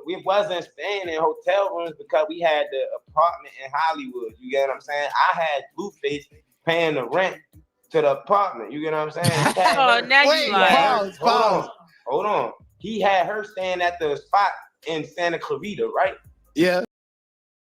we wasn't staying in hotel rooms because we had the apartment in Hollywood. You get what I'm saying? I had Blueface paying the rent to the apartment. You get what I'm saying? Oh, now you lying. Hold on. He had her staying at the spot in Santa Clarita, right? Yeah.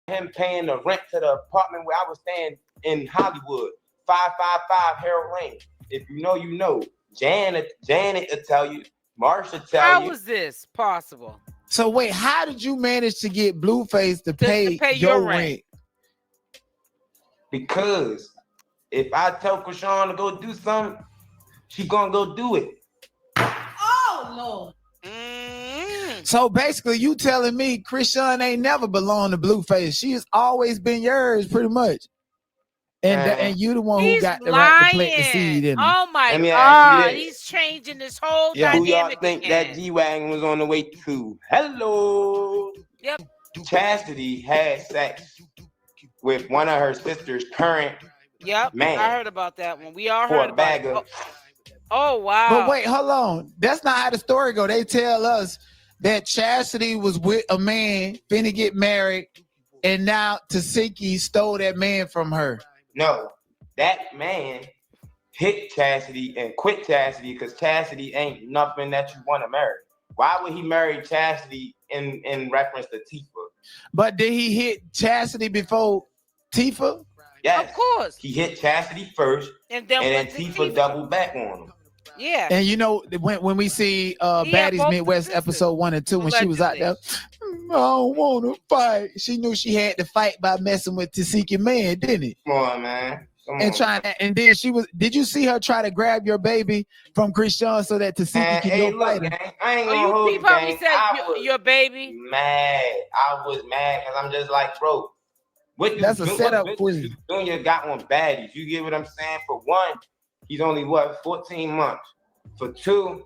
Him paying the rent to the apartment where I was staying in Hollywood, 555 Harold Lane. If you know, you know. Janet will tell you. Marsha tell you. How was this possible? So wait, how did you manage to get Blueface to pay your rent? Because if I tell Chrisean to go do something, she gonna go do it. Oh no. So basically, you telling me Chrisean ain't never belonged to Blueface. She has always been yours, pretty much. And you the one who got the right to plant the seed in. Oh my God, he's changing this whole dynamic. Who y'all think that G-Wagon was on the way to? Hello. Yep. Chastity had sex with one of her sister's current man. I heard about that one. We all for heard a bag about of. Oh wow. But wait, hold on. That's not how the story go. They tell us that Chastity was with a man, finna get married, and now Tesehki stole that man from her. No, that man hit Chastity and quit Chastity because Chastity ain't nothing that you want to marry. Why would he marry Chastity in reference to Tifa? But did he hit Chastity before Tifa? Yes, of course. He hit Chastity first, and then Tifa doubled back on him. Yeah. And you know, when we see Baddies Midwest episode 1 and 2, when she was out there, I don't want to fight. She knew she had to fight by messing with Tesehki man, didn't it? Come on, man. And then she was. Did you see her try to grab your baby from Chrisean so that Tesehki can go fight her? I ain't gonna hold you, gang. Said your baby. Mad. I was mad because I'm just like, bro. That's a setup for you. Junior got on baddies. You get what I'm saying? For one, he's only 14 months. For two,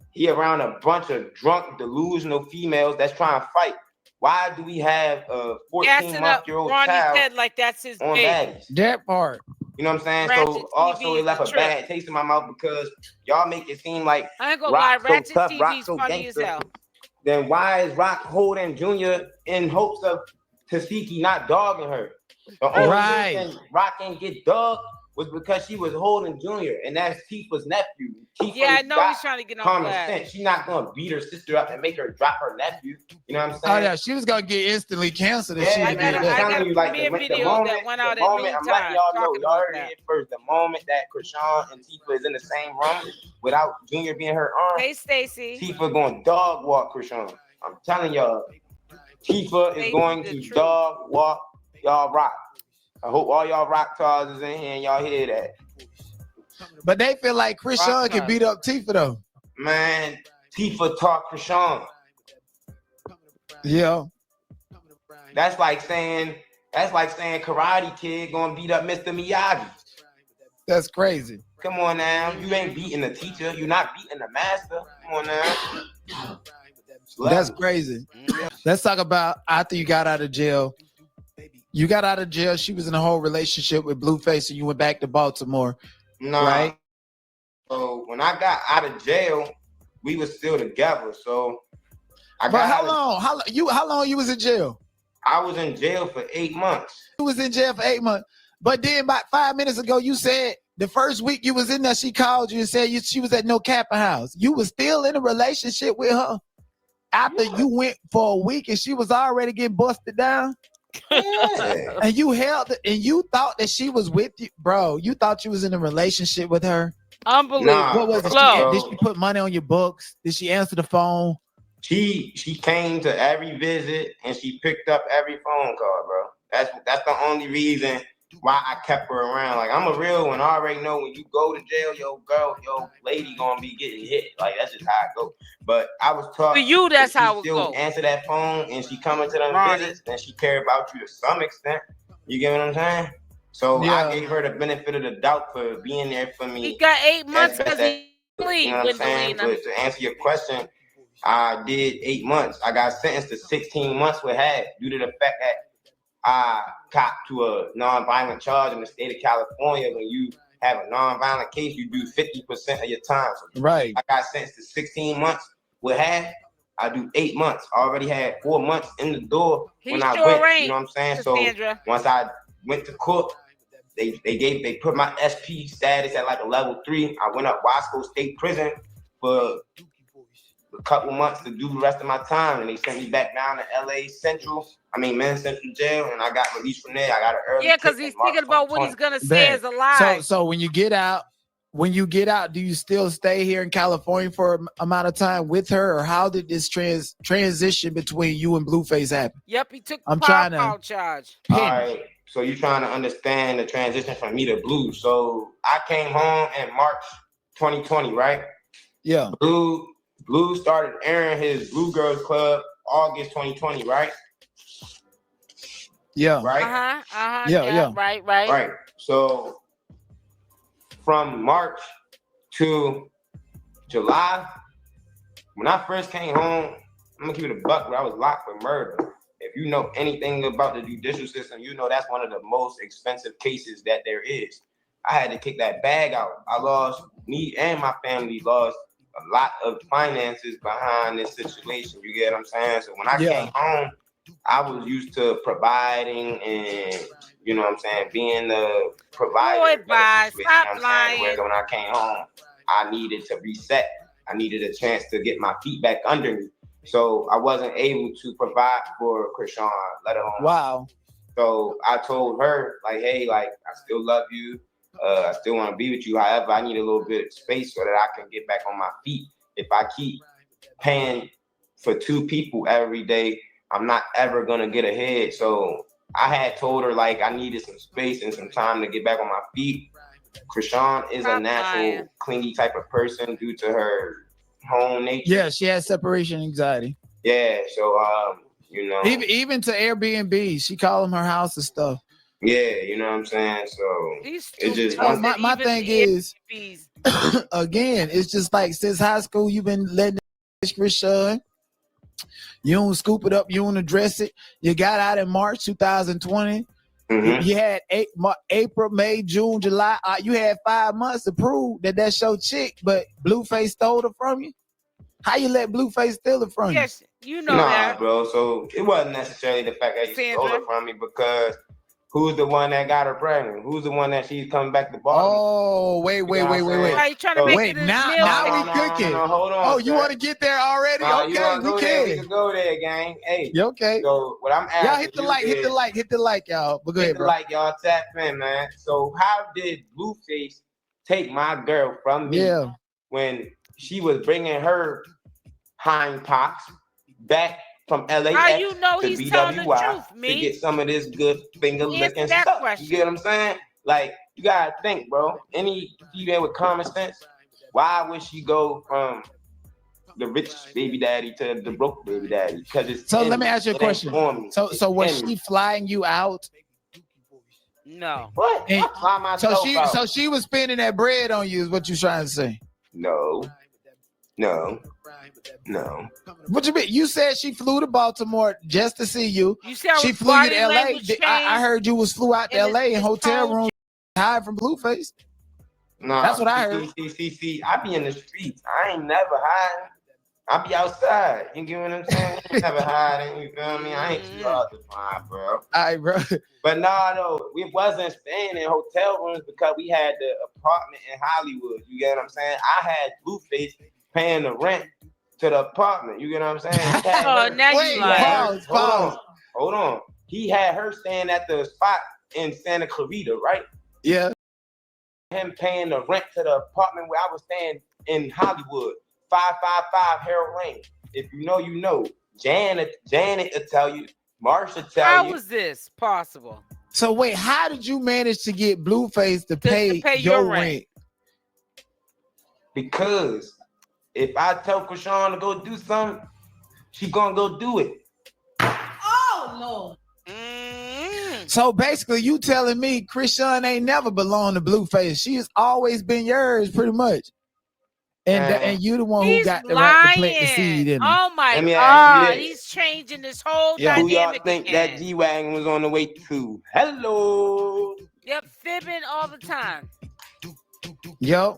he around a bunch of drunk, delusional females that's trying to fight. Why do we have a 14-month-old child said like that's his on baby. baddies? That part. You know what I'm saying? So also it left a bad taste in my mouth because y'all make it seem like I ain't gonna lie, Ratchet so tough, TV's Rock so funny as hell. Then why is Rock holding Junior in hopes of Tesehki not dogging her? The only reason Rock didn't get dogged was because she was holding Junior, and that's Tifa's nephew. Tifa I know he's trying to get on common sense. She's not gonna beat her sister up and make her drop her nephew. You know what I'm saying? Oh yeah, she was gonna get instantly canceled if she did that. I got a video that went out at noontime. I'm letting y'all know. Y'all heard it first. The moment that Chrisean and Tifa is in the same room without Junior being her arm, hey Stacy, Tifa gonna dog walk Chrisean. I'm telling y'all, Tifa is going to dog walk y'all Rock. I hope all y'all Rock stars is in here and y'all hear that. But they feel like Chrisean can beat up Tifa though. Man, Tifa taught Chrisean. Yeah. That's like saying Karate Kid gonna beat up Mr. Miyagi. That's crazy. Come on now. You ain't beating the teacher. You're not beating the master. Come on now. That's crazy. Let's talk about after you got out of jail. You got out of jail. She was in a whole relationship with Blueface, and you went back to Baltimore. No. Right? So when I got out of jail, we were still together. So how long you was in jail? I was in jail for 8 months. You was in jail for 8 months. But then about 5 minutes ago, you said the first week you was in there, she called you and said she was at No Kappa House. You was still in a relationship with her after you went for a week and she was already getting busted down? Yeah. And you held it, and you thought that she was with you, bro. You thought you was in a relationship with her. Unbelievable. What was it? Did she put money on your books? Did she answer the phone? She came to every visit and she picked up every phone call, bro. That's the only reason why I kept her around. Like, I'm a real one. I already know when you go to jail, your lady gonna be getting hit. Like, that's just how it goes. But I was taught for you, that's how it goes. Answer that phone and she coming to them visits and she care about you to some extent. You get what I'm saying? So yeah. I gave her the benefit of the doubt for being there for me. He got 8 months because he you know what I'm saying? But to answer your question, I did 8 months. I got sentenced to 16 months with half due to the fact that I copped to a non-violent charge in the state of California. When you have a non-violent case, you do 50% of your time. So right. I got sentenced to 16 months with half. I do 8 months. I already had 4 months in the door when I sure went. ain't, You know what I'm saying? Cassandra. So once I went to court, they put my SP status at like a level 3. I went up Wasco State Prison for a couple months to do the rest of my time, and they sent me back down to LA Men's Central Jail, and I got released from there. I got an early because he's thinking about what he's gonna say Bet. as a lie. So when you get out, do you still stay here in California for an amount of time with her, or how did this transition between you and Blueface happen? Yep, he took the I'm trying to power charge. All right, so you're trying to understand the transition from me to Blue. So I came home in March 2020, right? Yeah. Blue started airing his Blue Girls Club August 2020, right? Yeah. Right? Yeah. Right. So from March to July, when I first came home, I'm gonna keep it a buck, but I was locked for murder. If you know anything about the judicial system, you know that's one of the most expensive cases that there is. I had to kick that bag out. Me and my family lost a lot of finances behind this situation. You get what I'm saying? So when I came home, I was used to providing and, you know what I'm saying, being the provider. Stop lying. Whereas when I came home, I needed to reset. I needed a chance to get my feet back under me. So I wasn't able to provide for Chrisean, let alone. Wow. So I told her, like, hey, like, I still love you. I still want to be with you. However, I need a little bit of space so that I can get back on my feet. If I keep paying for 2 people every day, I'm not ever going to get ahead. So I had told her, like, I needed some space and some time to get back on my feet. Chrisean is a natural, clingy type of person due to her home nature. Yeah, she has separation anxiety. Yeah, so, you know. Even to Airbnb, she call them her house and stuff. Yeah, you know what I'm saying? So it's just my thing is, again, it's just like since high school, you've been letting Chrisean. You don't scoop it up, you don't address it. You got out in March 2020. Mm-hmm. You had April, May, June, July. You had 5 months to prove that that's your chick, but Blueface stole it from you. How you let Blueface steal it from you? Yes, you know that, bro. So it wasn't necessarily the fact that you stole it from me, because who's the one that got her pregnant? Who's the one that she's coming back to Boston? Oh, wait. Why you trying to make it now we cooking. No, hold on. Oh, you want to get there already? Okay, we can. We can go there, gang. Hey. You okay? So what I'm asking, y'all hit the like, y'all. But go ahead, bro. Like, y'all, tap in, man. So how did Blueface take my girl from me when she was bringing her hind pox back from LAX to BWI to get some of this good finger licking stuff? You get what I'm saying? Like, you gotta think, bro. Any female with common sense, why would she go from the rich baby daddy to the broke baby daddy? Because it's so. Let me ask you a question. So was she flying you out? No. What? So she was spending that bread on you, is what you trying to say? No. What you mean? You said she flew to Baltimore just to see you. You said she flew you to LA. I heard you flew out to LA in hotel room, hide from Blueface. No, that's what I heard. See, I be in the streets. I ain't never hiding. I be outside. You get what I'm saying? I ain't never hiding. You feel me? I ain't too hard to find, bro. All right, bro. But we wasn't staying in hotel rooms because we had the apartment in Hollywood. You get what I'm saying? I had Blueface paying the rent to the apartment. You get what I'm saying? Pause. Hold on. He had her staying at the spot in Santa Clarita, right? Yeah. Him paying the rent to the apartment where I was staying in Hollywood, 555 Harold Lane. If you know, you know. Janet will tell you. Marsha tell you. How was this possible? So wait, how did you manage to get Blueface to pay your rent? Because if I tell Chrisean to go do something, she gonna go do it. Oh no. So basically, you telling me Chrisean ain't never belonged to Blueface. She has always been yours, pretty much. And you the one who got the right to plant the seed in him. Oh my God, he's changing this whole dynamic. Who y'all think that G-Wagon was on the way to? Hello. Yep, fibbing all the time. Yo.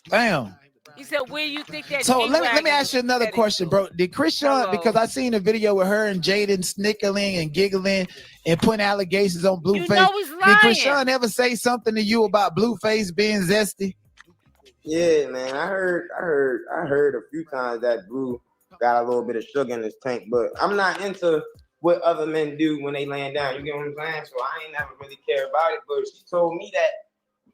Damn. He said, where do you think that So let me G-Wagon ask you is another headed question, to? bro. Did Chrisean, Hello. because I seen a video with her and Jaden snickling and giggling and putting allegations on Blueface. You know he's lying. Did Chrisean ever say something to you about Blueface being zesty? Yeah, man. I heard a few times that Blue got a little bit of sugar in his tank, but I'm not into what other men do when they laying down. You get what I'm saying? So I ain't never really care about it. But she told me that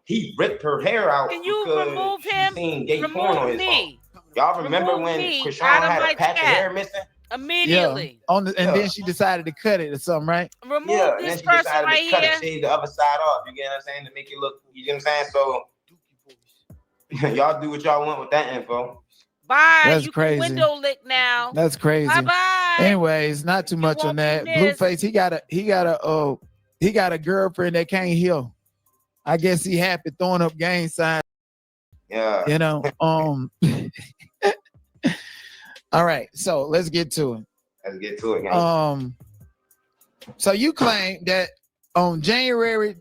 he ripped her hair out Can you because remove she him? seen gay porn on his phone. Y'all remember Remove when me Chrisean out of had my a patch of chat. hair missing? Immediately. Yeah. And then she decided to cut it or something, right? Remove Yeah, and then this she person decided right to cut here. it, shave the other side off. You get what I'm saying? To make it look, you get what I'm saying? So y'all do what y'all want with that info. Bye. That's you crazy. Can window lick now. That's crazy. Bye-bye. Anyways, not too much on that. Blueface, he got a girlfriend that can't heal. I guess he happy throwing up gang signs. Yeah. You know. All right, so let's get to it. Let's get to it, gang. So you claim that on January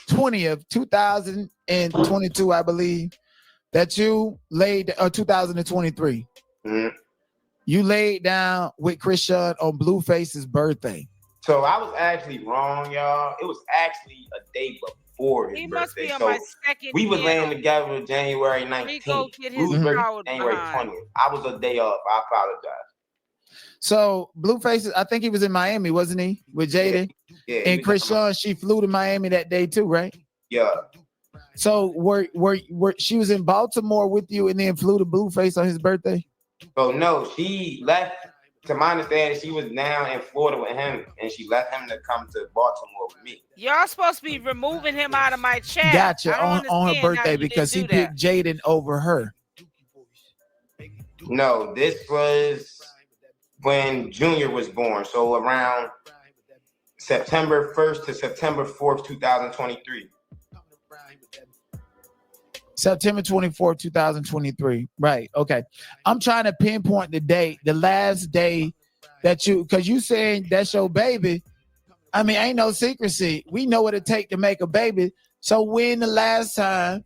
20th, 2022, I believe, that you laid 2023. Mm-hmm. You laid down with Chrisean on Blueface's birthday. So I was actually wrong, y'all. It was actually a day before his birthday. Must be on so my second we was laying together January 19th. Blue's birthday January 20th. I was a day off. I apologize. So Blueface, I think he was in Miami, wasn't he? With Jaden? Yeah. And Chrisean, she flew to Miami that day too, right? Yeah. So were she was in Baltimore with you and then flew to Blueface on his birthday? So no, she left. To my understanding, she was down in Florida with him, and she left him to come to Baltimore with me. Y'all supposed to be removing him out of my chat. Gotcha. On her birthday because he picked Jaden over her. No, this was when Junior was born. So around September 1st to September 4th, 2023. September 24th, 2023. Right. Okay. I'm trying to pinpoint the date, the last day that because you saying that's your baby. I mean, ain't no secrecy. We know what it take to make a baby. So when the last time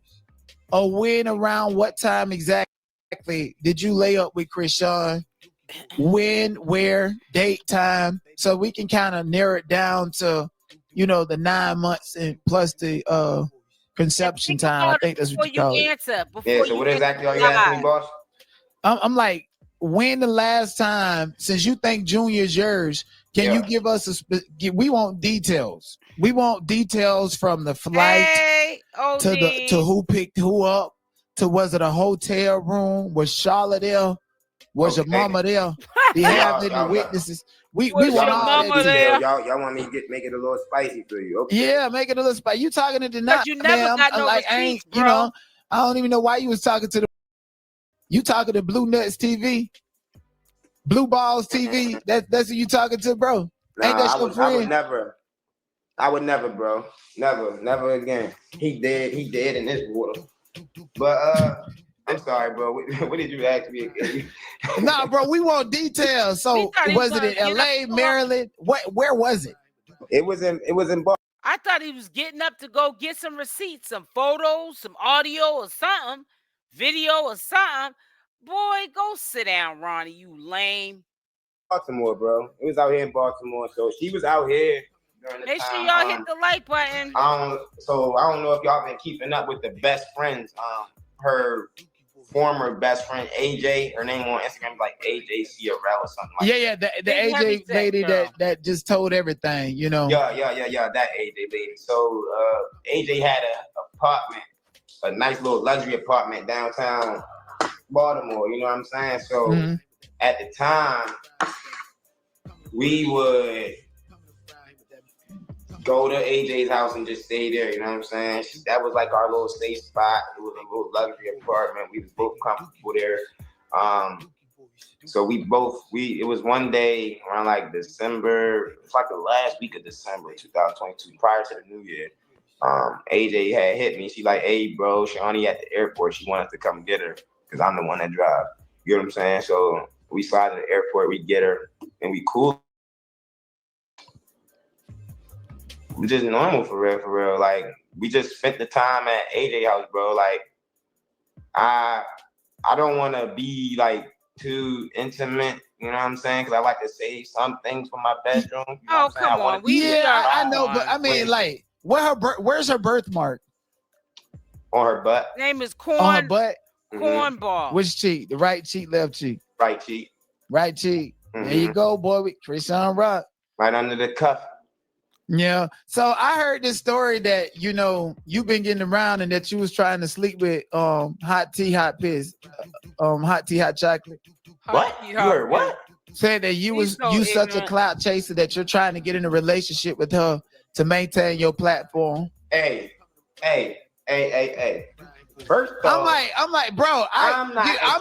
or when around what time exactly did you lay up with Chrisean? When, where, date, time, so we can kind of narrow it down to, the 9 months and plus the conception time. I think that's what you call it. Yeah, so what exactly are you asking me, boss? I'm like, when the last time, since you think Junior is yours, can you give us we want details. We want details from the flight to who picked who up, to was it a hotel room? Was Charlotte there? Was your mama there? Do you have any witnesses? We want all that detail. Y'all want me to make it a little spicy for you? Okay. Yeah, make it a little spicy. You talking to the you never got no receipts, bro. I don't even know why you was talking to you talking to Blue Nuts TV, Blue Balls TV. That's who you talking to, bro. Nah, ain't that your friend? I would never, bro. Never again. He dead in this water. But I'm sorry, bro. What did you ask me again? Nah, bro, we want details. So was it in LA, Maryland? Where was it? It was in Boston. I thought he was getting up to go get some receipts, some photos, some audio or something, video or something. Boy, go sit down, Ronnie, you lame. Baltimore, bro. It was out here in Baltimore. So she was out here during the Make time. Sure y'all hit the like button. I don't know if y'all been keeping up with the best friends. Her former best friend AJ, her name on Instagram is like AJ Sierra or something like that. Yeah, the AJ lady that just told everything, Yeah, that AJ lady. So AJ had an apartment, a nice little luxury apartment downtown Baltimore, you know what I'm saying? So at the time, we would go to AJ's house and just stay there, you know what I'm saying? That was like our little safe spot. It was a little luxury apartment. We was both comfortable there. So it was one day around like December, it's like the last week of December 2022, prior to the new year. AJ had hit me. She like, hey, bro, Ronnie at the airport. She wanted to come get her because I'm the one that drive. You know what I'm saying? So we slide to the airport, we get her, and we cool. We just normal for real. Like, we just spent the time at AJ house, bro. Like, I I don't want to be like too intimate. You know what I'm saying? Because I like to save some things for my bedroom. You know Oh, what I'm saying? come on. I know, but I mean, like, where's her birthmark? On her butt. Name is On her butt. Cornball. Which cheek? The right cheek, left cheek? Right cheek. Right cheek. There you go, boy. With Chriseanrock. Right under the cuff. Yeah. So I heard this story that you've been getting around and that you was trying to sleep with hot tea, hot piss, hot tea, hot chocolate. What? You heard what? Said that you such a clout chaser that you're trying to get in a relationship with her to maintain your platform. Hey. First off, I'm like, bro, I'm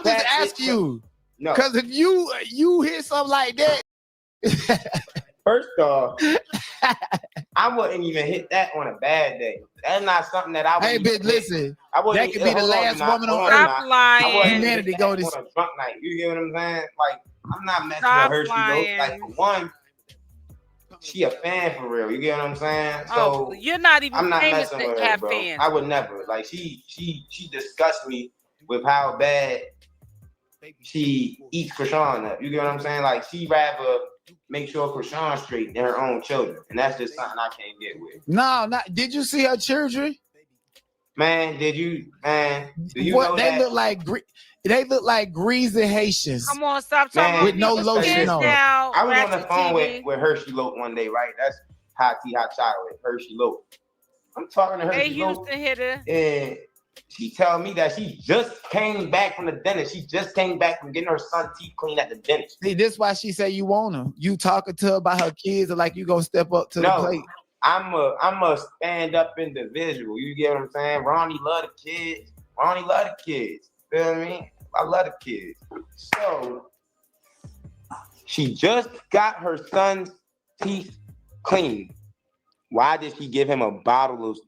just asking you. No. Because if you hear something like that. First off, I wouldn't even hit that on a bad day. That's not something that I would. Hey, bitch, listen. That could be the last woman on earth. Stop lying. Humanity go to on a drunk night. You get what I'm saying? Like, I'm not messing with her. She goes, like, for one, she a fan for real. You get what I'm saying? So you're not even I'm not famous messing with to her, have bro. fans. I would never. Like, she disgusts me with how bad she eats Chrisean up. You get what I'm saying? Like, she rather make sure Chrisean straight than her own children, and that's just something I can't get with. No, not. Did you see her children? Man, do you what know they that? look like? They look like greasy Haitians. Come on, stop talking with no lotion on. I was on the phone with Hershey Lope one day, right? That's hot tea, hot chocolate. Hershey Lope. I'm talking to Hershey Lope, and she tell me that she just came back from the dentist. She just came back from getting her son's teeth cleaned at the dentist. See, this is why she say you want her. You talking to her about her kids, or like you gonna step up to the plate? I'm a stand up individual. You get what I'm saying? Ronnie love the kids. Ronnie love the kids. Feel what I mean? I love the kids. So she just got her son's teeth cleaned. Why did she give him 2 bottles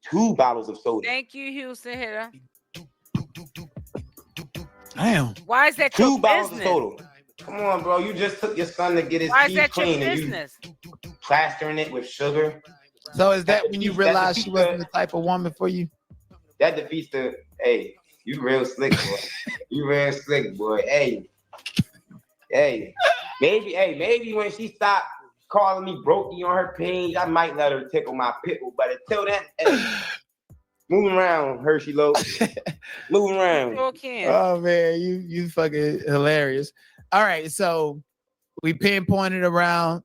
of soda? Thank you, Houston Hitter. Damn. Why is that 2 bottles of soda? Come on, bro. You just took your son to get his teeth cleaned and you plastering it with sugar. So is that when you realized she wasn't the type of woman for you? That defeats the. Hey, you real slick, boy. You real slick, boy. Hey. Maybe when she stopped calling me brokey on her page, I might let her tickle my pickle. But until then, hey, moving around, Hershey Lope. Moving around. Oh man, you fucking hilarious. All right, so we pinpointed around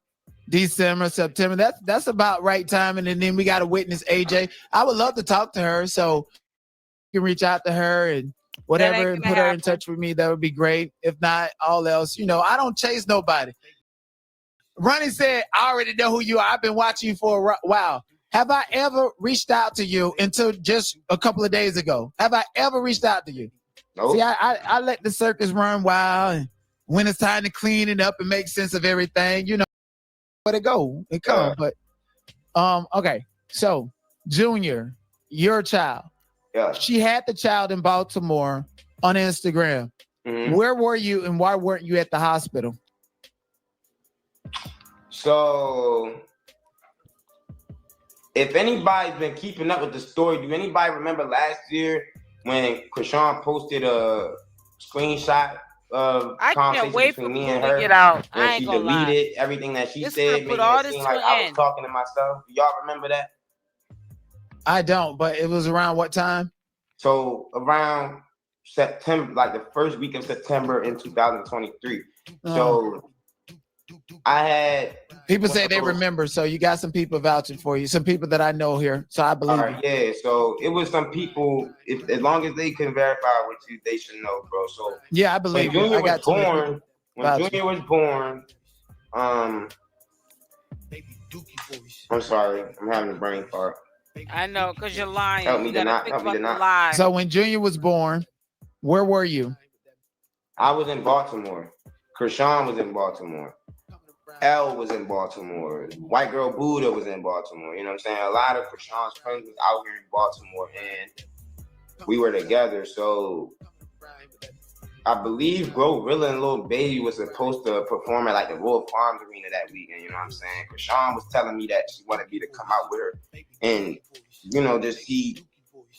December, September. That's about right timing. And then we got to witness AJ. I would love to talk to her, so you can reach out to her and whatever and put her in touch with me. That would be great. If not, all else, I don't chase nobody. Ronnie said, I already know who you are. I've been watching you for a while. Have I ever reached out to you until just a couple of days ago? Have I ever reached out to you? Nope. See, I let the circus run wild, and when it's time to clean it up and make sense of everything, where to go. It comes. But okay. So Junior, your child. Yeah. She had the child in Baltimore on Instagram. Mm-hmm. Where were you and why weren't you at the hospital? So if anybody's been keeping up with the story, do anybody remember last year when Chrisean posted a screenshot of conversation between me and her? Get out. And she deleted everything that she said, making it seem like I was talking to myself. Do y'all remember that? I don't, but it was around what time? So around September, like the first week of September in 2023. So I had people say they remember, so you got some people vouching for you, some people that I know here, so I believe. Yeah, so it was some people. As long as they can verify with you, they should know, bro. So yeah, I believe. When Junior was born, I'm sorry, I'm having a brain fart. I know, because you're lying. Help me to not. Lie. So when Junior was born, where were you? I was in Baltimore. Chrisean was in Baltimore. L was in Baltimore. White Girl Buddha was in Baltimore. You know what I'm saying? A lot of Chrisean's friends was out here in Baltimore, and we were together. So I believe Glorilla and Lil Baby was supposed to perform at like the Royal Farms Arena that weekend. You know what I'm saying? Chrisean was telling me that she wanted me to come out with her and, just see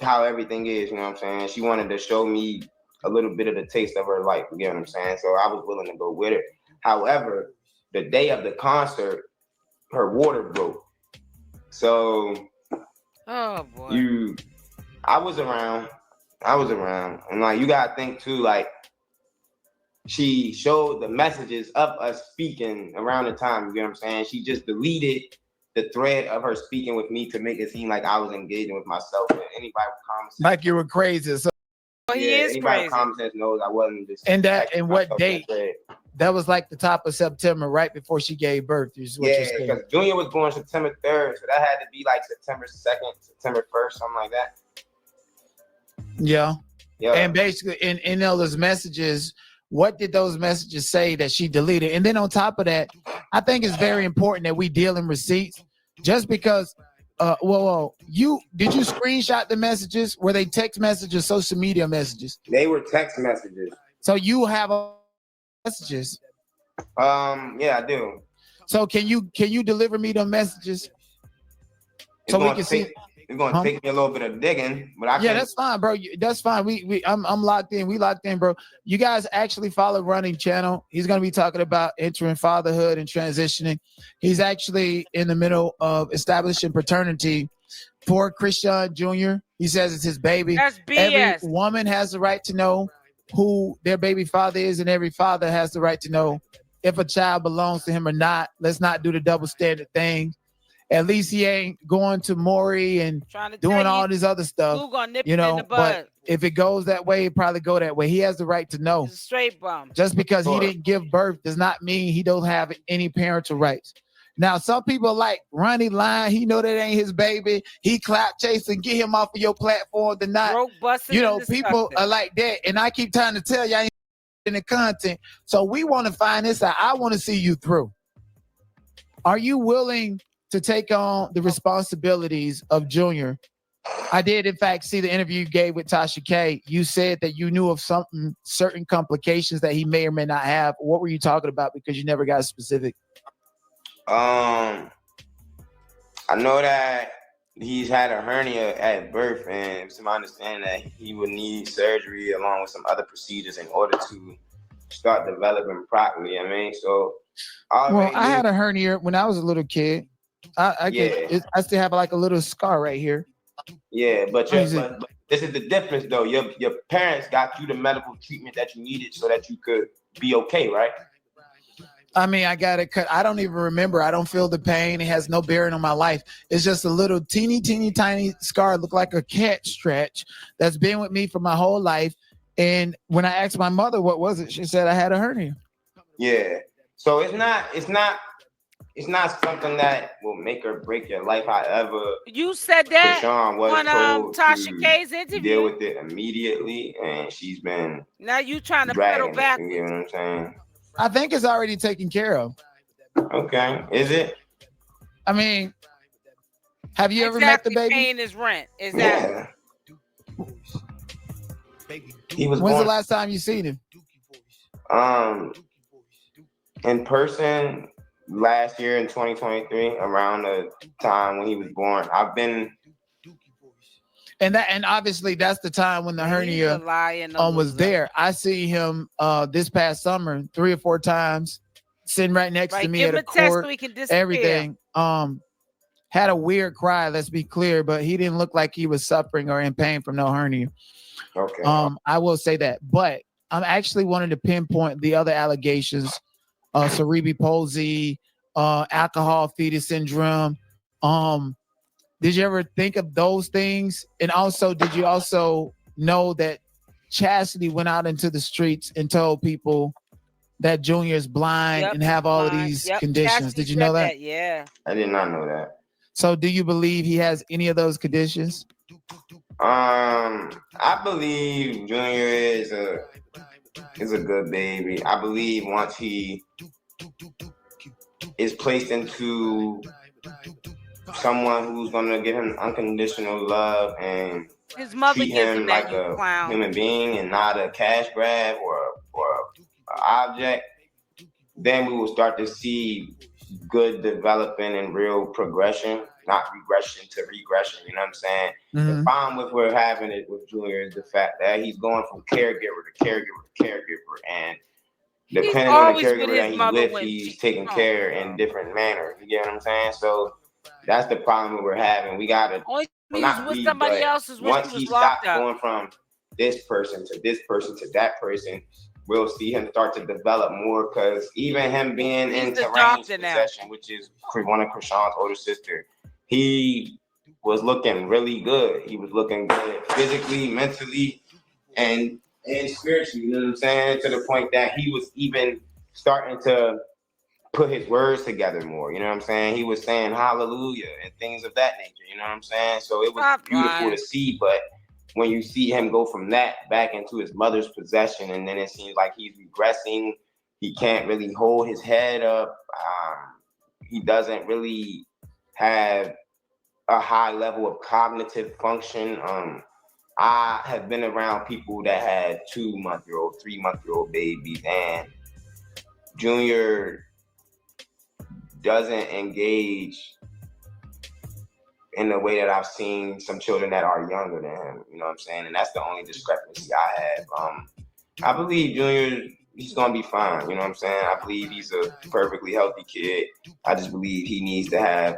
how everything is. You know what I'm saying? She wanted to show me a little bit of the taste of her life. You get what I'm saying? So I was willing to go with her. However, the day of the concert, her water broke. So oh boy, I was around, and like you gotta think too, like she showed the messages of us speaking around the time. You get what I'm saying? She just deleted the thread of her speaking with me to make it seem like I was engaging with myself. And anybody with common sense, like you were crazy. So he is anybody crazy. with common sense knows I wasn't just. And texting what myself date? That was like the top of September, right before she gave birth. Is what you're saying? Because Junior was born September 3rd, so that had to be like September 2nd, September 1st, something like that. Yeah. Yeah. And basically, in those messages, what did those messages say that she deleted? And then on top of that, I think it's very important that we deal in receipts. Just because, did you screenshot the messages? Were they text messages, social media messages? They were text messages. So you have messages. Yeah, I do. So can you deliver me the messages so we can see? It's gonna take me a little bit of digging, but I can. Yeah, that's fine, bro. That's fine. I'm locked in. We locked in, bro. You guys actually follow Ronnie's channel. He's gonna be talking about entering fatherhood and transitioning. He's actually in the middle of establishing paternity for Chrisean Jr. He says it's his baby. That's BS. Every woman has the right to know who their baby father is, and every father has the right to know if a child belongs to him or not. Let's not do the double standard thing. At least he ain't going to Maury and doing all this other stuff, you know. But if it goes that way, it probably go that way. He has the right to know. Straight bum. Just because he didn't give birth does not mean he don't have any parental rights. Now, some people like Ronnie lying. He know that ain't his baby. He clout chasing. Get him off of your platform. To not, you know, people are like that. And I keep trying to tell you, I ain't in the content. So we want to find this out. I want to see you through. Are you willing to take on the responsibilities of Junior? I did, in fact, see the interview you gave with Tesehki. You said that you knew of certain complications that he may or may not have. What were you talking about? Because you never got specific. I know that he's had a hernia at birth, and it's my understanding that he would need surgery along with some other procedures in order to start developing properly. I mean, so I had a hernia when I was a little kid. I still have like a little scar right here. Yeah, but this is the difference though. Your parents got you the medical treatment that you needed so that you could be okay, right? I mean, I got it cut. I don't even remember. I don't feel the pain. It has no bearing on my life. It's just a little teeny tiny scar. Look like a cat scratch that's been with me for my whole life. And when I asked my mother what was it, she said I had a hernia. Yeah. So it's not something that will make or break your life. However, you said that Chrisean was on told Tesehki's interview. Deal with it immediately, and she's been now you trying to pedal back. You know what I'm saying? I think it's already taken care of. Okay, is it? I mean, have you ever met the baby? Paying his rent. Is that? He was. When's the last time you seen him? In person. Last year in 2023, around the time when he was born, I've been, and obviously that's the time when the hernia was there. I see him this past summer 3 or 4 times, sitting right next to me at a court. Everything. Had a weird cry. Let's be clear, but he didn't look like he was suffering or in pain from no hernia. Okay. I will say that, but I'm actually wanting to pinpoint the other allegations. 𝗪𝗪𝗔𝗧, alcohol fetus syndrome. Did you ever think of those things? And also, did you also know that Chastity went out into the streets and told people that Junior is blind and have all of these conditions? Chastity did you know that? Yeah. I did not know that. So do you believe he has any of those conditions? I believe Junior is a good baby. I believe once he is placed into someone who's gonna give him unconditional love and his mother treat him like a human being and not a cash grab or an object, then we will start to see good development and real progression. not regression to regression. You know what I'm saying? Mm-hmm. The problem with we're having it with Junior is the fact that he's going from caregiver to caregiver to caregiver, and depending on the caregiver that he's with, he's taking care in different manners. You get what I'm saying? So that's the problem that we're having. We gotta not be, but once he stops going from this person to this person to that person, we'll see him start to develop more. Because even him being in Terrain's possession, which is one of Chrisean's older sister, he was looking really good. He was looking good physically, mentally, and spiritually. You know what I'm saying? To the point that he was even starting to put his words together more. You know what I'm saying? He was saying hallelujah and things of that nature. You know what I'm saying? So it was beautiful to see. But when you see him go from that back into his mother's possession, and then it seems like he's regressing, he can't really hold his head up. He doesn't really have a high level of cognitive function. I have been around people that had 2-month-old, 3-month-old babies, and Junior doesn't engage in the way that I've seen some children that are younger than him. You know what I'm saying? And that's the only discrepancy I have. I believe Junior, he's gonna be fine. You know what I'm saying? I believe he's a perfectly healthy kid. I just believe he needs to have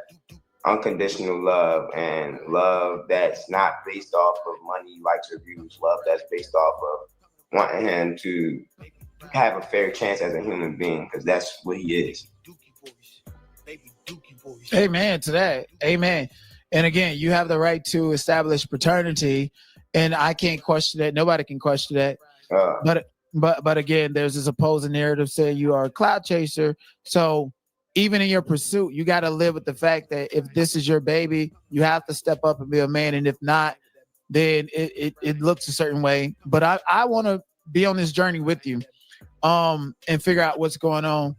unconditional love, and love that's not based off of money, likes, or views. Love that's based off of wanting him to have a fair chance as a human being, because that's what he is. Amen to that. Amen. And again, you have the right to establish paternity, and I can't question that. Nobody can question that. But again, there's this opposing narrative saying you are a clout chaser. So even in your pursuit, you got to live with the fact that if this is your baby, you have to step up and be a man. And if not, then it looks a certain way. But I want to be on this journey with you, and figure out what's going on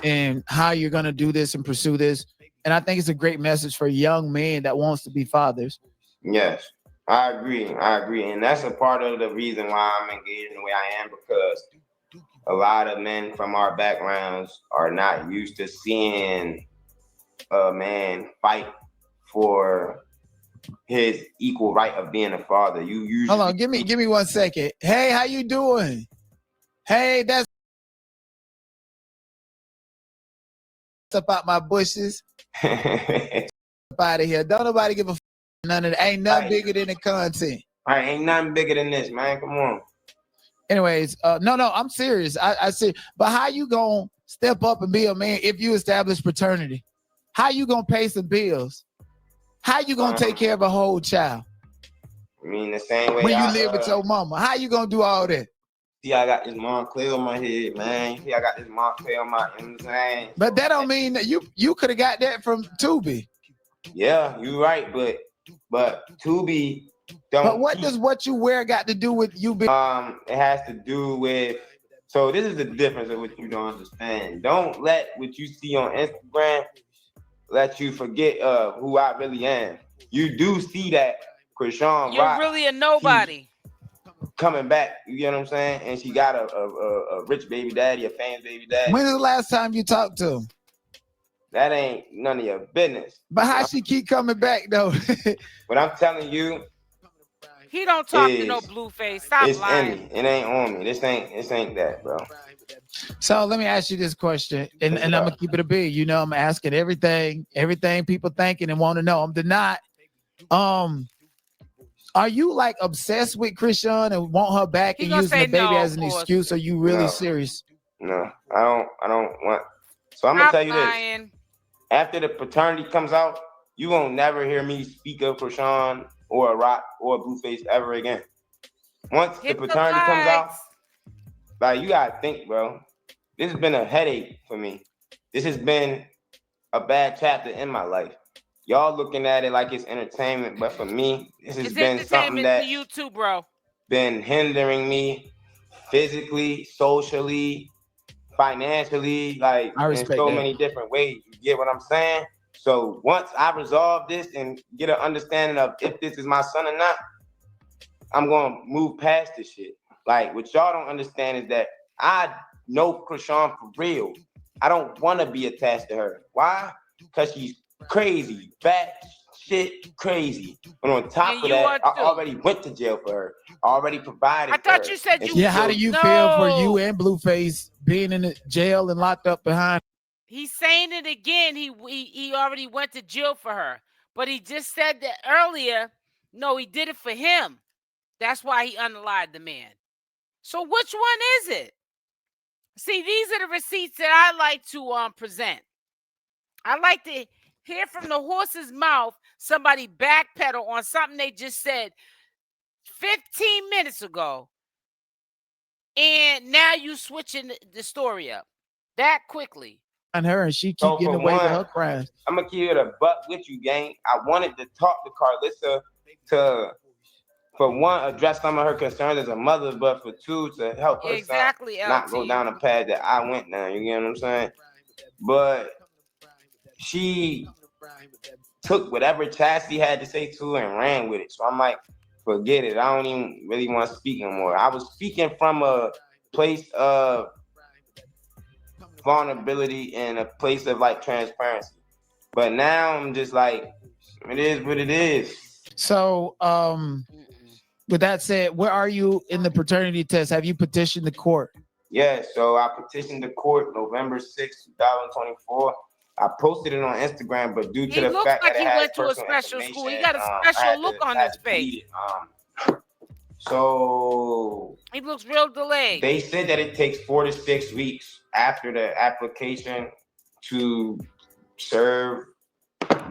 and how you're going to do this and pursue this. And I think it's a great message for young men that wants to be fathers. Yes, I agree. And that's a part of the reason why I'm engaged the way I am, because a lot of men from our backgrounds are not used to seeing a man fight for his equal right of being a father. You usually hold on, give me 1 second. Hey, how you doing? Hey, that's up out my bushes. Out of here. Don't nobody give a none of that. Ain't nothing bigger than the content. All right, ain't nothing bigger than this, man. Come on. Anyways, no, I'm serious. I see. But how you gonna step up and be a man if you establish paternity? How you gonna pay some bills? How you gonna take care of a whole child? I mean, the same way when you live with your mama. How you gonna do all that? See, I got this 𝗪𝗪𝗧 on my head, man. See, I got this 𝗪𝗪𝗧 on my, you know what I'm saying? But that don't mean that you could have got that from Tubi. Yeah, you're right, but Tubi don't. But what does what you wear got to do with you? It has to do with. So this is the difference of what you don't understand. Don't let what you see on Instagram let you forget who I really am. You do see that Chriseanrock. You're really a nobody. Coming back, you get what I'm saying? And she got a rich baby daddy, a famous baby daddy. When is the last time you talked to him? That ain't none of your business. But how she keep coming back though? But I'm telling you, he don't talk to no Blueface. Stop lying. In me. It ain't on me. This ain't that, bro. So let me ask you this question, and I'm gonna keep it a big. You know, I'm asking everything people thinking and want to know. I'm not. Are you like obsessed with Chrisean and want her back and using the baby as an excuse? Or are you really serious? No, I don't want. So I'm gonna tell you this. After the paternity comes out, you won't never hear me speak of Chrisean or a Rock or a Blueface ever again. Once the paternity comes out, like, you gotta think, bro. This has been a headache for me. This has been a bad chapter in my life. Y'all looking at it like it's entertainment, but for me, this has been something that to you too, bro. Been hindering me physically, socially, financially, like in so many different ways. You get what I'm saying? So once I resolve this and get an understanding of if this is my son or not, I'm gonna move past this shit. Like, what y'all don't understand is that I know Chrisean for real. I don't want to be attached to her. Why? Because she's crazy, bad shit, crazy. But on top And of you that, I are too. already went to jail for her. I already provided. I thought for you her. said And you. she Yeah, how do still- you feel for you No. and Blueface being in the jail and locked up behind? He's saying it again. He already went to jail for her, but he just said that earlier. No, he did it for him. That's why he unalived the man. So which one is it? See, these are the receipts that I like to present. I like to hear from the horse's mouth somebody backpedal on something they just said 15 minutes ago, and now you switching the story up that quickly. On her, and she keep So getting for away with one, her crimes. I'm gonna keep it a buck with you, gang. I wanted to talk to Carlissa to, for one, address some of her concerns as a mother, but for two, to help her Exactly, son not LT. go down the path that I went down. You get what I'm saying? But she took whatever Chastity had to say to her and ran with it. So I'm like, forget it. I don't even really want to speak anymore. I was speaking from a place of vulnerability and a place of like transparency. But now I'm just like, it is what it is. So, with that said, where are you in the paternity test? Have you petitioned the court? Yeah, so I petitioned the court November 6, 2024. I posted it on Instagram, but due to He the looks fact like that it he has went to a personal special school. He information, got a I special had look to- on I had his to delete face. it. So He looks real delayed. they said that it takes 4 to 6 weeks after the application to serve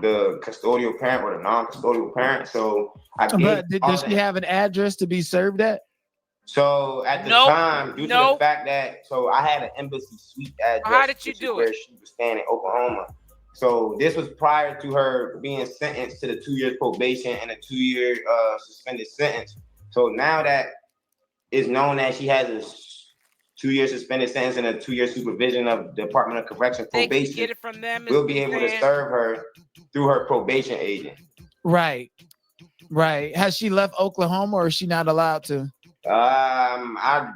the custodial parent or the non-custodial parent. So I gave. But does she have an address to be served at? So at the Nope. time, due to the Nope. fact that, so I had an embassy suite address. How did you which is do where it? she was staying in Oklahoma. So this was prior to her being sentenced to the 2 years probation and a 2-year suspended sentence. So now that it's known that she has a 2-year suspended sentence and a 2-year supervision of Department of Correction They can probation, get it from them. we'll be able to serve her through her probation agent. Right. Right. Has she left Oklahoma or is she not allowed to? I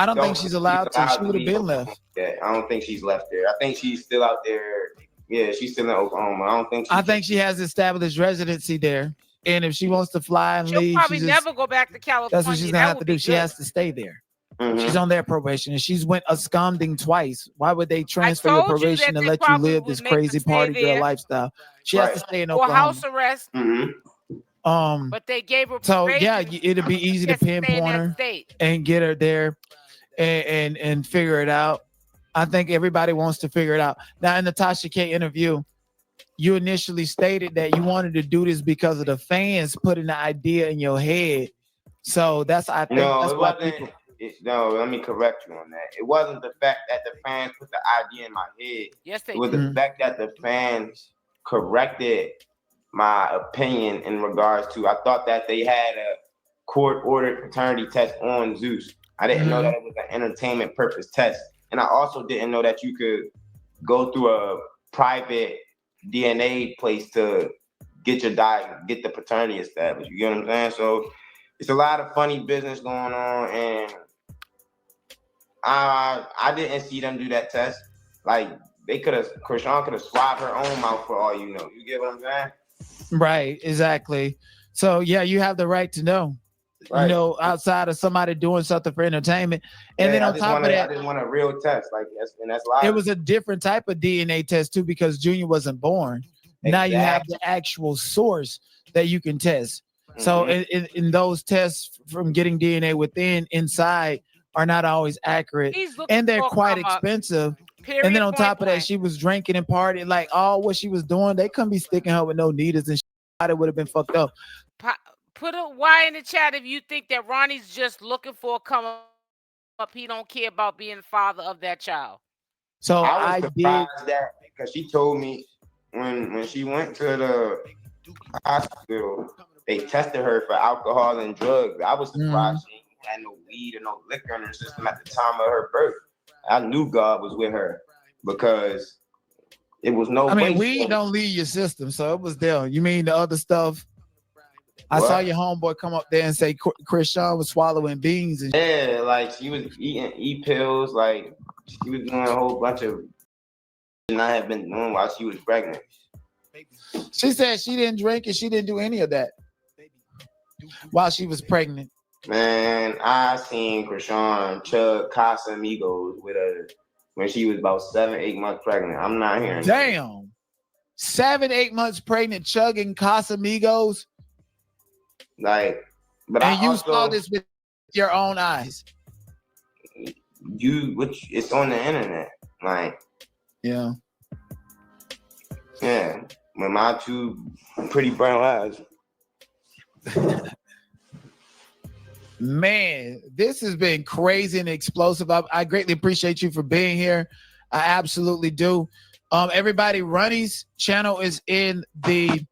don't think she's allowed to. She would have been left. Yeah, I don't think she's left there. I think she's still out there. Yeah, she's still in Oklahoma. I don't think. I think she has established residency there. And if she wants to fly and She'll leave, probably she just, never go back to California. that's what she's gonna That have to would do. be She good. has to stay there. Mhm. She's on their probation and she's went 𝗪𝗛𝗪 twice. Why would they transfer your told you probation that and they let you probably live would this make her crazy stay party girl there. lifestyle? She has to Right. stay in Or Oklahoma. house arrest. But they gave her So probation. yeah, it'd be easy to just stay in pinpoint that her state. and get her there and figure it out. I think everybody wants to figure it out. Now in the Tasha K interview, you initially stated that you wanted to do this because of the fans putting the idea in your head. So that's, I think No, that's it why wasn't. people. No, let me correct you on that. It wasn't the fact that the fans put the idea in my head. Yes, they It was did. the fact that the fans corrected my opinion in regards to. I thought that they had a court-ordered paternity test on Zeus. I didn't know that it was an entertainment purpose test, and I also didn't know that you could go through a private DNA place to get the paternity established. You get what I'm saying? So it's a lot of funny business going on, and I didn't see them do that test. Like Chrisean could have swabbed her own mouth for all you know. You get what I'm saying? Right, exactly. So yeah, you have the right to know. Right. You know, outside of somebody doing something for entertainment, and then on top of that, I didn't want a real test. Like that's live. it was a different type of DNA test too because Junior wasn't born. Now you have the actual source that you can test. So in those tests from getting DNA inside are not always accurate, and they're quite expensive. And then on top of that, she was drinking and partying, like all what she was doing. They couldn't be sticking her with no needles and shit. It would have been fucked up. Put a Y in the chat if you think that Ronnie's just looking for a come up. He don't care about being the father of that child. So I was surprised that because she told me when she went to the hospital, they tested her for alcohol and drugs. I was surprised she had no weed or no liquor in her system at the time of her birth. I knew God was with her because it was no. I mean, weed don't leave your system, so it was there. You mean the other stuff? I saw your homeboy come up there and say Chrisean was swallowing beans and yeah, like she was eating pills, like she was doing a whole bunch of and I had been doing while she was pregnant. She said she didn't drink and she didn't do any of that while she was pregnant. Man, I seen Chrisean chug Casamigos with her when she was about 7-8 months pregnant. I'm not hearing that. Damn. 7-8 months pregnant, chugging Casamigos. Like, but and I you also, saw this with your own eyes. It's on the internet. Like, yeah. Yeah, with my two pretty brown eyes. Man, this has been crazy and explosive. I greatly appreciate you for being here. I absolutely do. Everybody, Ronnie's channel is in the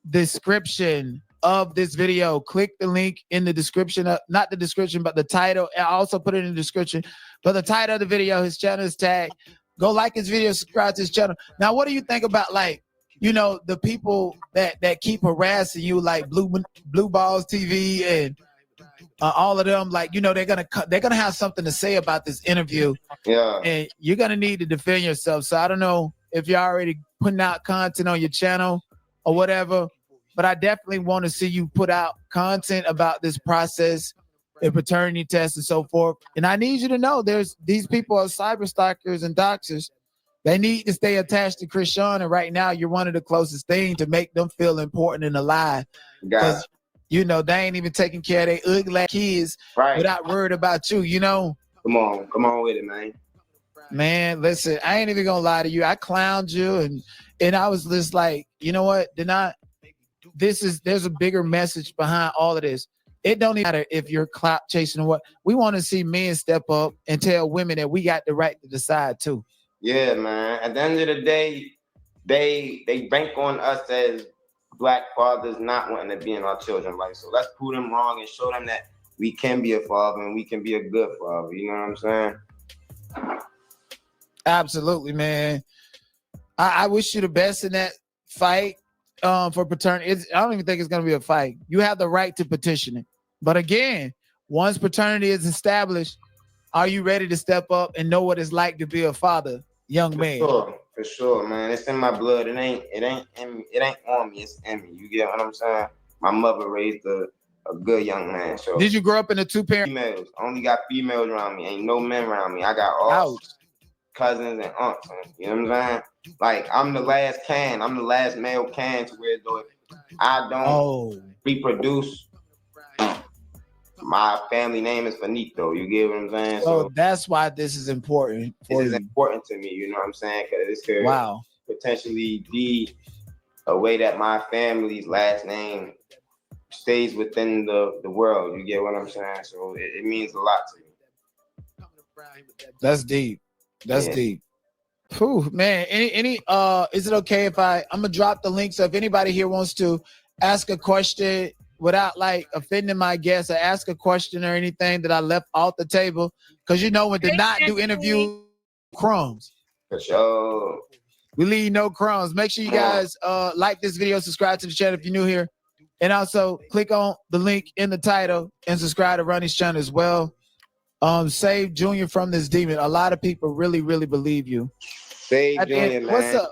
description of this video. Click the link in the description, not the description, but the title. I also put it in the description. But the title of the video, his channel is tagged. Go like his video, subscribe to his channel. Now, what do you think about, like, you know, the people that keep harassing you, like Blue Balls TV and all of them? Like, you know, they're gonna have something to say about this interview. Yeah. And you're gonna need to defend yourself. So I don't know if you're already putting out content on your channel or whatever, but I definitely want to see you put out content about this process and paternity tests and so forth. And I need you to know these people are cyber stalkers and doxers. They need to stay attached to Chrisean, and right now you're one of the closest things to make them feel important and alive. Because you know they ain't even taking care of their ugly kids without worried about you, you know. Come on with it, man. Man, listen, I ain't even gonna lie to you. I clowned you and I was just like, you know what? There's a bigger message behind all of this. It don't even matter if you're clout chasing or what. We want to see men step up and tell women that we got the right to decide too. Yeah, man. At the end of the day, they bank on us as Black fathers not wanting to be in our children's life. So let's prove them wrong and show them that we can be a father and we can be a good father. You know what I'm saying? Absolutely, man. I wish you the best in that fight for paternity. I don't even think it's going to be a fight. You have the right to petition it. But again, once paternity is established, are you ready to step up and know what it's like to be a father, young man? For sure, man. It's in my blood. It ain't on me. It's in me. You get what I'm saying? My mother raised a good young man. So did you grow up in a two-parent? Females. Only got females around me. Ain't no men around me. I got all cousins and aunts. You know what I'm saying? Like, I'm the last can. I'm the last male can to where though if I don't reproduce, my family name is finito. You get what I'm saying? So that's why this is important. This is important to me. You know what I'm saying? Because this could potentially be a way that my family's last name stays within the world. You get what I'm saying? So it means a lot to me. That's deep. That's deep. Whew, man. Any is it okay if I'm gonna drop the link, so if anybody here wants to ask a question without like offending my guests, or ask a question or anything that I left off the table, because you know when to not do interview crumbs. For sure. We leave no crumbs. Make sure you guys like this video, subscribe to the channel if you're new here, and also click on the link in the title and subscribe to Ronnie's channel as well. Save Junior from this demon. A lot of people really, really believe you. Save Junior, man. What's up?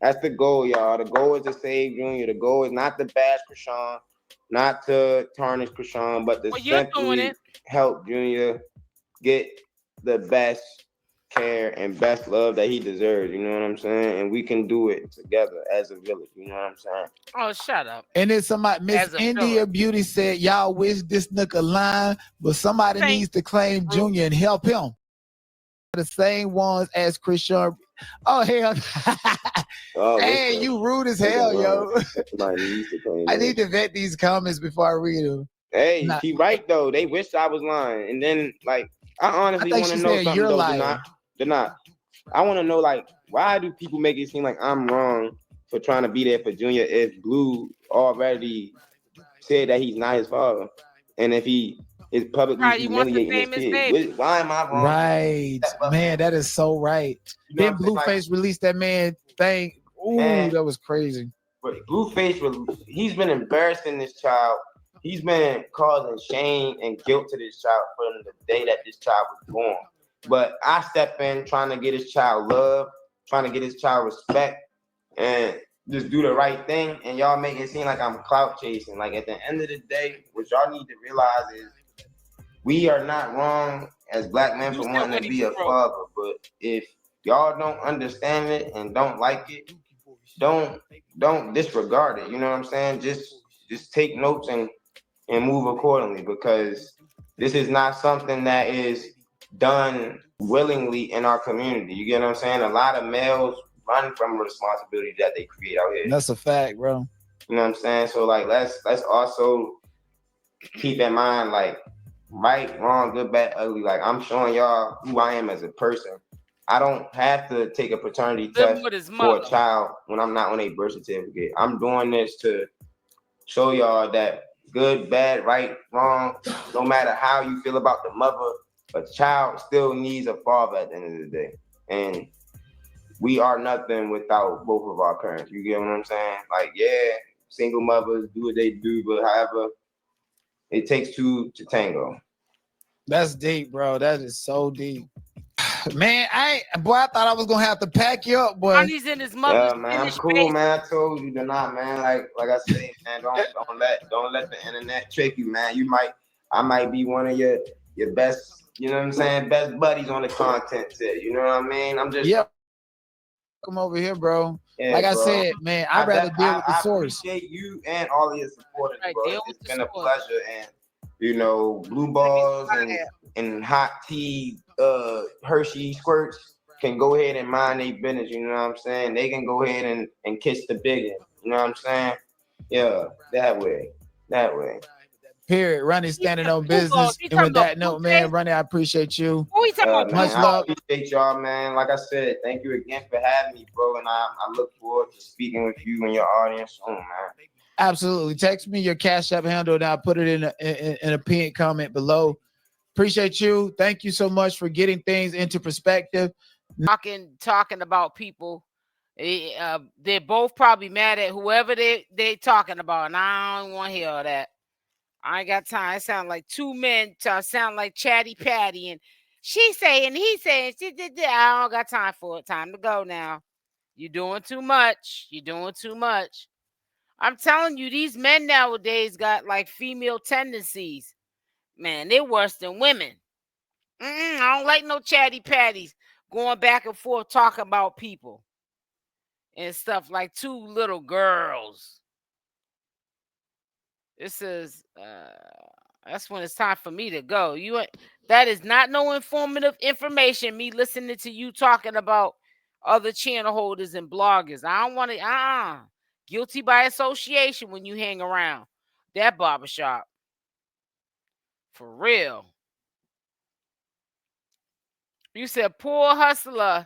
That's the goal, y'all. The goal is to save Junior. The goal is not to bash Chrisean, not to tarnish Chrisean, but to simply help Junior get the best care and best love that he deserves. You know what I'm saying? And we can do it together as a village. You know what I'm saying? Oh, shut up. And then somebody, Miss India Beauty said, y'all wish this nigga lying, but somebody needs to claim Junior and help him. The same ones as Chrisean. Oh, hell. Hey, you rude as hell, yo. I need to vet these comments before I read them. Hey, she right, though. They wish I was lying. And then, like, I honestly want to know something, though. They're not. I want to know, like, why do people make it seem like I'm wrong for trying to be there for Junior if Blue already said that he's not his father? And if he is publicly humiliating his kid, why am I wrong? Right. Man, that is so right. You know, then Blueface released that man thing. Ooh, man, that was crazy. But Blueface, he's been embarrassing this child. He's been causing shame and guilt to this child from the day that this child was born. But I step in trying to get his child love, trying to get his child respect. And just do the right thing, and y'all make it seem like I'm clout chasing. Like at the end of the day, what y'all need to realize is we are not wrong as black men for wanting to be a father, but if y'all don't understand it and don't like it, don't disregard it. You know what I'm saying? Just take notes and move accordingly, because this is not something that is done willingly in our community. You get what I'm saying? A lot of males run from responsibility that they create out here. That's a fact, bro. You know what I'm saying? So like let's also keep in mind, like, right, wrong, good, bad, ugly. Like, I'm showing y'all who I am as a person. I don't have to take a paternity test for a child when I'm not on a birth certificate. I'm doing this to show y'all that good, bad, right, wrong, no matter how you feel about the mother, a child still needs a father at the end of the day. And we are nothing without both of our parents. You get what I'm saying? Like, yeah, single mothers do what they do, but however, it takes two to tango. That's deep, bro. That is so deep. Man, I thought I was gonna have to pack you up, boy. Ronnie's in his mother's man, I'm cool, face. Man. I told you to not, man. Like I say, man, don't let the internet trick you, man. I might be one of your best, you know what I'm saying, best buddies on the content set. You know what I mean? I'm just come over here, bro. Yeah, like bro. I said, man, I'd rather deal with the source. I appreciate you and all of your supporters, bro. It's been a pleasure, and you know, blue balls and hot tea, Hershey squirts can go ahead and mind their business. You know what I'm saying? They can go ahead and kiss the biggin. You know what I'm saying? Yeah, that way. Period. Ronnie standing on business. And with that note, man, Ronnie, I appreciate you. Much love. I appreciate y'all, man. Like I said, thank you again for having me, bro. And I look forward to speaking with you and your audience soon, man. Absolutely. Text me your CashApp handle and I'll put it in a pinned comment below. Appreciate you. Thank you so much for getting things into perspective. Talking about people. They're both probably mad at whoever they talking about, and I don't want to hear all that. I ain't got time. It sound like two men sound like Chatty Patty, and she saying, he saying, I don't got time for it. Time to go now. You're doing too much. I'm telling you, these men nowadays got like female tendencies. Man, they're worse than women. I don't like no Chatty Patties going back and forth talking about people and stuff like two little girls. This is that's when it's time for me to go. That is not no informative information. Me listening to you talking about other channel holders and bloggers. I don't want to. Guilty by association when you hang around that barbershop. For real. You said poor hustler.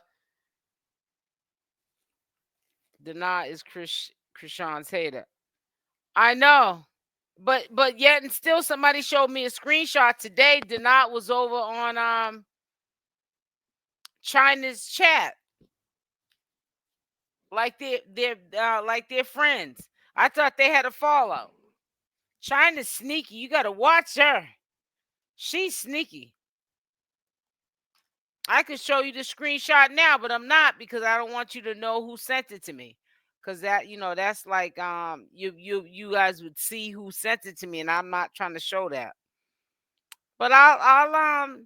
𝗪𝗛𝗧 is Chrisean's hater. I know. But yet and still somebody showed me a screenshot today. 𝗪𝗛𝗧 was over on China's chat. Like they're friends. I thought they had a fallout. China's sneaky. You gotta watch her. She's sneaky. I could show you the screenshot now, but I'm not, because I don't want you to know who sent it to me. Cause that, that's like you guys would see who sent it to me, and I'm not trying to show that. But I'll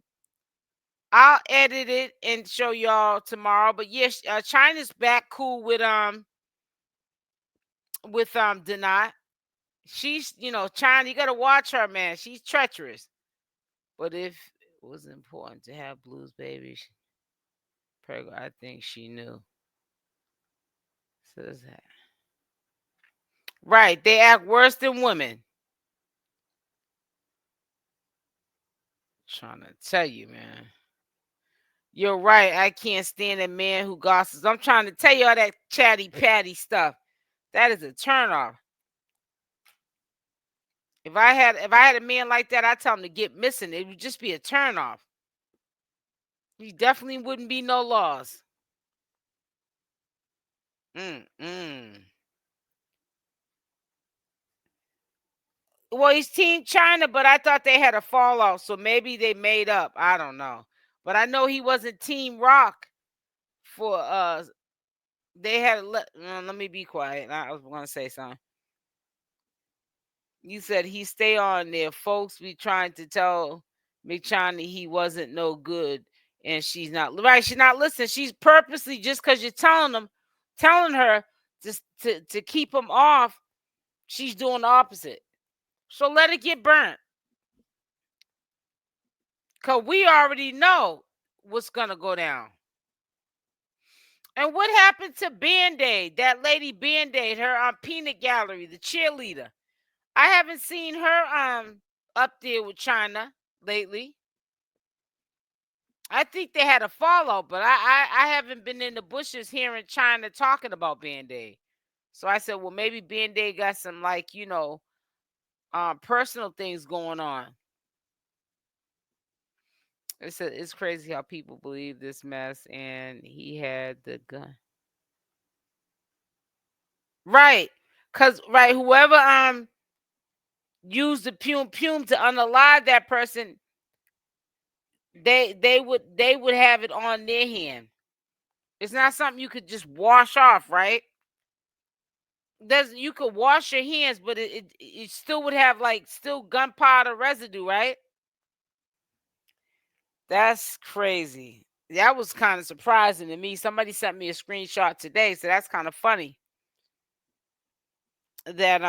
edit it and show y'all tomorrow. But yes, China's back cool with 𝗪𝗛𝗧. She's China, you gotta watch her, man. She's treacherous. But if it was important to have Blue's baby, I think she knew. Says that. Right, they act worse than women. Trying to tell you, man. You're right. I can't stand a man who gossips. I'm trying to tell you all that Chatty Patty stuff. That is a turnoff. If I had a man like that, I'd tell him to get missing. It would just be a turnoff. He definitely wouldn't be no laws. Well, he's Team China, but I thought they had a fallout, so maybe they made up. I don't know. But I know he wasn't Team Rock for They had let me be quiet. I was gonna say something. You said he stay on there. Folks be trying to tell McChani he wasn't no good, and she's not right. She's not listening. She's purposely, just because you're telling her just to keep him off. She's doing the opposite. So let it get burnt. Cause we already know what's gonna go down. And what happened to Band-Aid? That lady Band-Aid, her peanut gallery, the cheerleader. I haven't seen her up there with China lately. I think they had a fallout, but I haven't been in the bushes hearing China talking about Band-Aid. So I said, well, maybe Band-Aid got some, like, personal things going on. It's crazy how people believe this mess, and he had the gun. Right. Whoever used the pume to unalive that person, they would have it on their hand. It's not something you could just wash off, right? You could wash your hands, but it still would have still gunpowder residue, right? That's crazy. That was kind of surprising to me. Somebody sent me a screenshot today, so that's kind of funny. That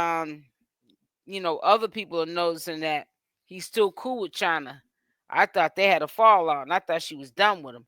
other people are noticing that he's still cool with China. I thought they had a fallout, and I thought she was done with him.